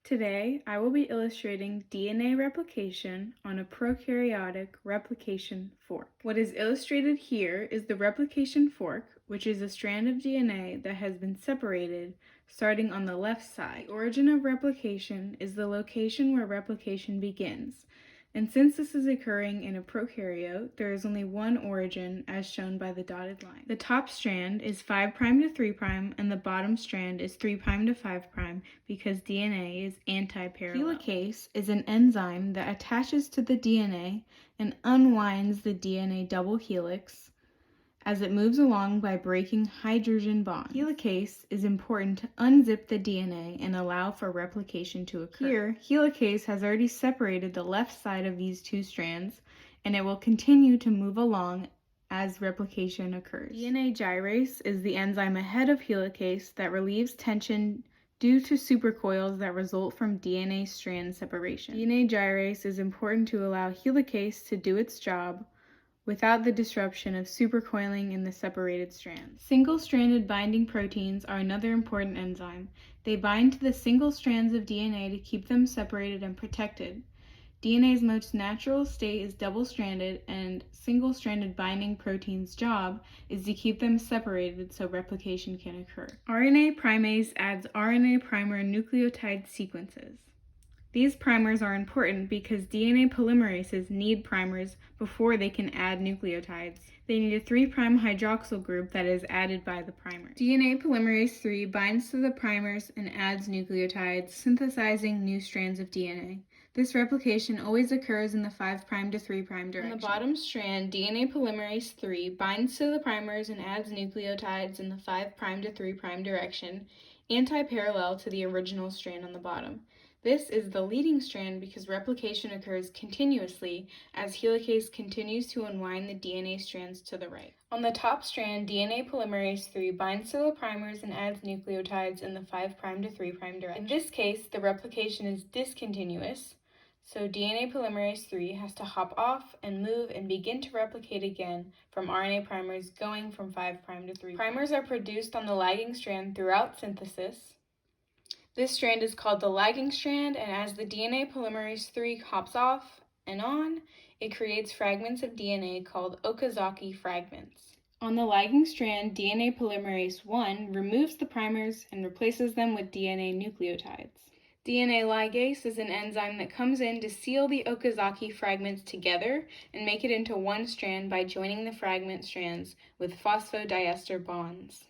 Today, I will be illustrating DNA replication on a prokaryotic replication fork. What is illustrated here is the replication fork, which is a strand of DNA that has been separated starting on the left side. The origin of replication is the location where replication begins. And since this is occurring in a prokaryote, there is only one origin as shown by the dotted line. The top strand is 5' to 3' and the bottom strand is 3' to 5' because DNA is anti-parallel. Helicase is an enzyme that attaches to the DNA and unwinds the DNA double helix as it moves along by breaking hydrogen bonds. Helicase is important to unzip the DNA and allow for replication to occur. Here, helicase has already separated the left side of these two strands, and it will continue to move along as replication occurs. DNA gyrase is the enzyme ahead of helicase that relieves tension due to supercoils that result from DNA strand separation. DNA gyrase is important to allow helicase to do its job without the disruption of supercoiling in the separated strands. Single-stranded binding proteins are another important enzyme. They bind to the single strands of DNA to keep them separated and protected. DNA's most natural state is double-stranded, and single-stranded binding proteins' job is to keep them separated so replication can occur. RNA primase adds RNA primer nucleotide sequences. These primers are important because DNA polymerases need primers before they can add nucleotides. They need a 3' hydroxyl group that is added by the primer. DNA polymerase III binds to the primers and adds nucleotides, synthesizing new strands of DNA. This replication always occurs in the 5' to 3' direction. On the bottom strand, DNA polymerase III binds to the primers and adds nucleotides in the 5' to 3' direction, anti-parallel to the original strand on the bottom. This is the leading strand because replication occurs continuously as helicase continues to unwind the DNA strands to the right. On the top strand, DNA polymerase III binds to the primers and adds nucleotides in the 5' to 3' direction. In this case, the replication is discontinuous, so DNA polymerase III has to hop off and move and begin to replicate again from RNA primers going from 5' to 3'. Primers are produced on the lagging strand throughout synthesis. This strand is called the lagging strand, and as the DNA polymerase III hops off and on, it creates fragments of DNA called Okazaki fragments. On the lagging strand, DNA polymerase I removes the primers and replaces them with DNA nucleotides. DNA ligase is an enzyme that comes in to seal the Okazaki fragments together and make it into one strand by joining the fragment strands with phosphodiester bonds.